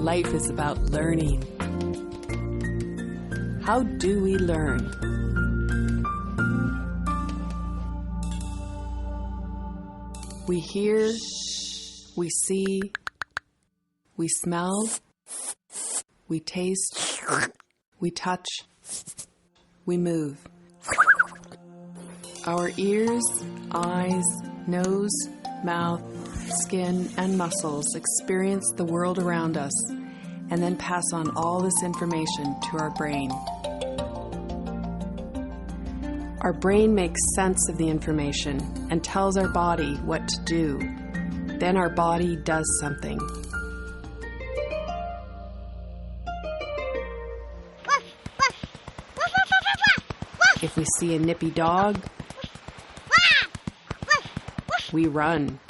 Life is about learning. How do we learn? We hear, we see, we smell, we taste, we touch, we move. Our ears, eyes, nose, mouth, skin, and muscles experience the world around us and then pass on all this information to our brain. Our brain makes sense of the information and tells our body what to do. Then our body does something. If we see a nippy dog, we run.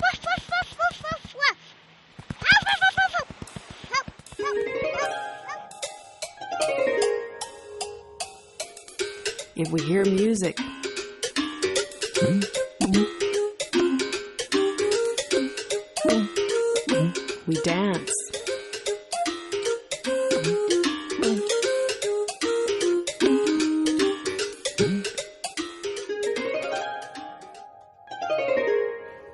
If we hear music, we dance.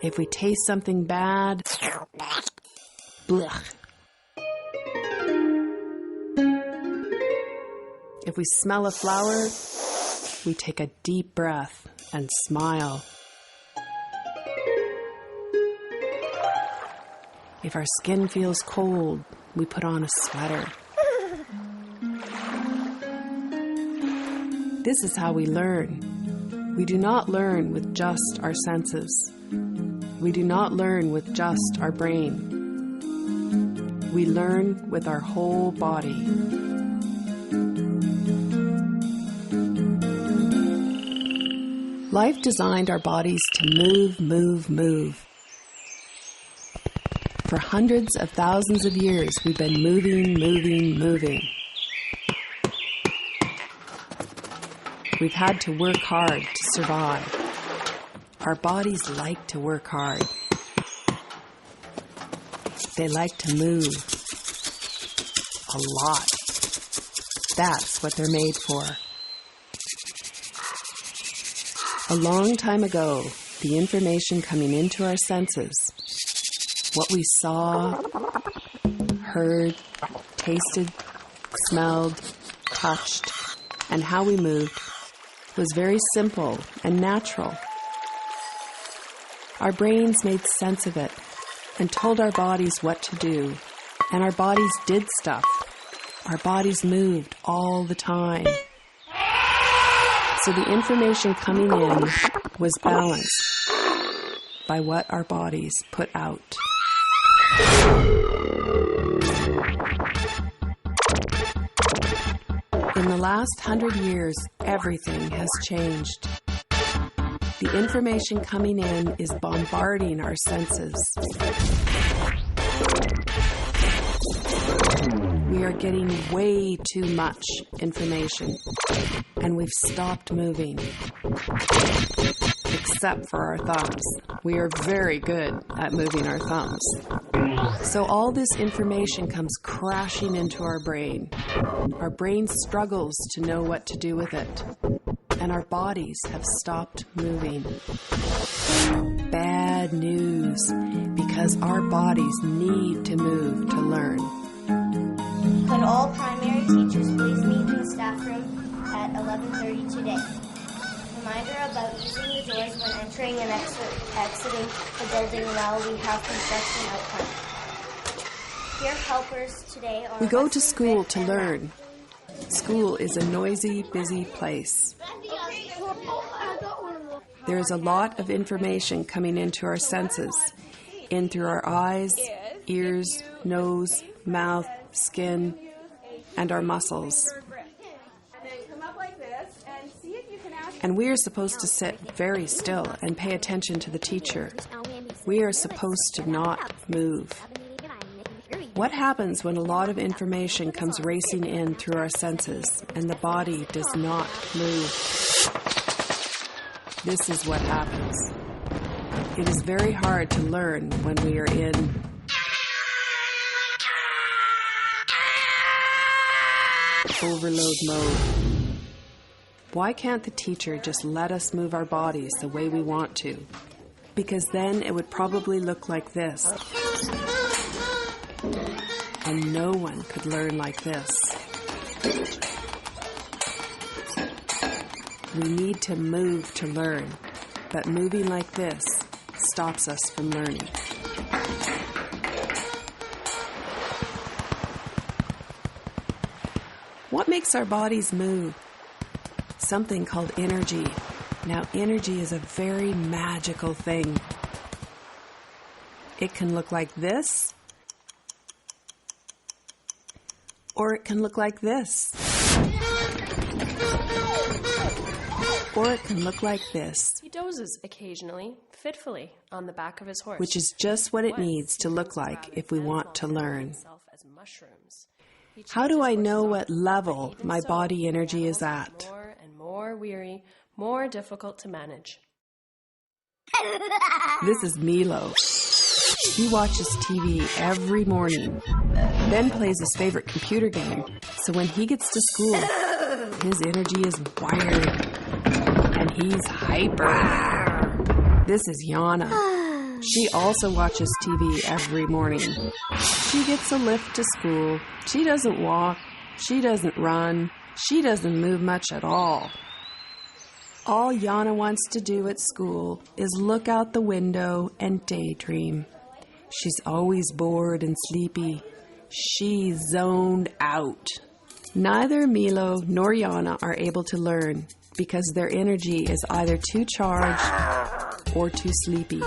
If we taste something bad, blech. If we smell a flower, we take a deep breath and smile. If our skin feels cold, we put on a sweater. This is how we learn. We do not learn with just our senses. We do not learn with just our brain. We learn with our whole body. Life designed our bodies to move. For hundreds of thousands of years, we've been moving. We've had to work hard to survive. Our bodies like to work hard. They like to move. A lot. That's what they're made for. A long time ago, the information coming into our senses, what we saw, heard, tasted, smelled, touched, and how we moved, was very simple and natural. Our brains made sense of it and told our bodies what to do, and our bodies did stuff. Our bodies moved all the time. So the information coming in was balanced by what our bodies put out. In the last 100 years, everything has changed. The information coming in is bombarding our senses. We are getting way too much information, and we've stopped moving. Except for our thumbs. We are very good at moving our thumbs. So all this information comes crashing into our brain. Our brain struggles to know what to do with it. And our bodies have stopped moving. Bad news, because our bodies need to move to learn. Could all primary teachers please meet in the staff room at 11:30 today? Reminder about using the doors when entering and exiting the building while we have construction out front. Here helpers today are... We go to school to learn. School is a noisy, busy place. There is a lot of information coming into our senses, in through our eyes, ears, nose, mouth, skin, and our muscles. And we are supposed to sit very still and pay attention to the teacher. We are supposed to not move. What happens when a lot of information comes racing in through our senses and the body does not move? This is what happens. It is very hard to learn when we are in overload mode. Why can't the teacher just let us move our bodies the way we want to? Because then it would probably look like this. And no one could learn like this. We need to move to learn, but moving like this stops us from learning. What makes our bodies move? Something called energy. Now, energy is a very magical thing. It can look like this, or it can look like this, or it can look like this. He dozes occasionally, fitfully, on the back of his horse, Which is just what it needs to look like if we want to learn. How do I know what level my body energy is at? More and more weary, more difficult to manage. This is Milo. He watches TV every morning, then plays his favorite computer game. So when he gets to school, his energy is wired, and he's hyper. This is Yana. She also watches TV every morning. She gets a lift to school. She doesn't walk. She doesn't run. She doesn't move much at all. All Yana wants to do at school is look out the window and daydream. She's always bored and sleepy. She's zoned out. Neither Milo nor Yana are able to learn because their energy is either too charged or too sleepy.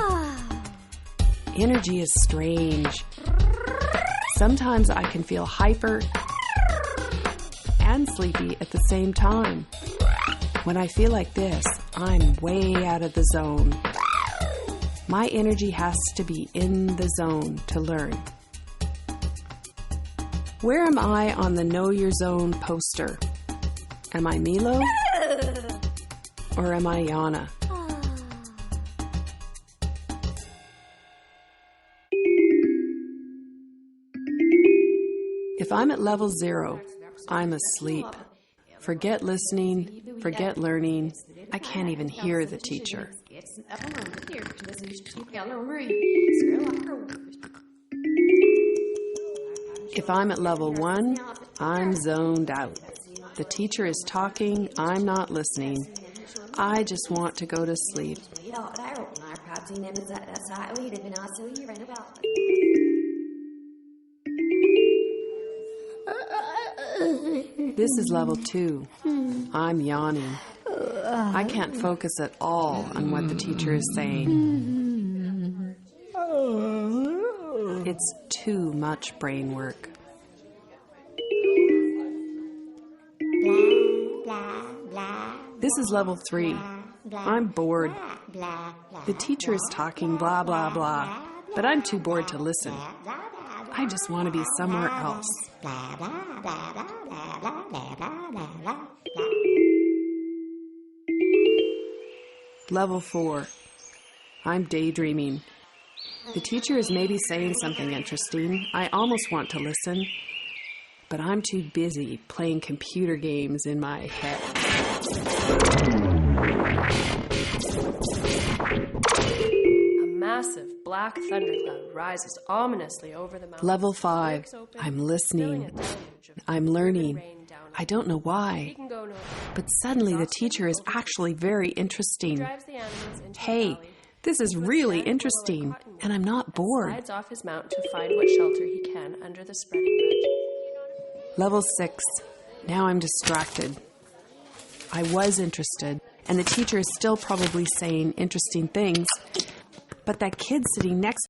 Energy is strange. Sometimes I can feel hyper and sleepy at the same time. When I feel like this, I'm way out of the zone. My energy has to be in the zone to learn. Where am I on the Know Your Zone poster? Am I Milo? Or am I Yana? If I'm at level 0, I'm asleep. Forget listening, forget learning. I can't even hear the teacher. If I'm at level 1, I'm zoned out. The teacher is talking, I'm not listening. I just want to go to sleep. This is level 2. I'm yawning. I can't focus at all on what the teacher is saying. It's too much brain work. This is level 3. I'm bored. The teacher is talking blah, blah, blah, but I'm too bored to listen. I just want to be somewhere else. Level 4. I'm daydreaming. The teacher is maybe saying something interesting. I almost want to listen, but I'm too busy playing computer games in my head. A massive black thundercloud rises ominously over the mountains. Level 5. I'm listening. I'm learning. I don't know why, but suddenly the teacher is actually very interesting. Hey, this is really interesting, and I'm not bored. Slides off his mount to find what shelter he can under the spreading bridge. Level 6. Now I'm distracted. I was interested, and the teacher is still probably saying interesting things, but that kid sitting next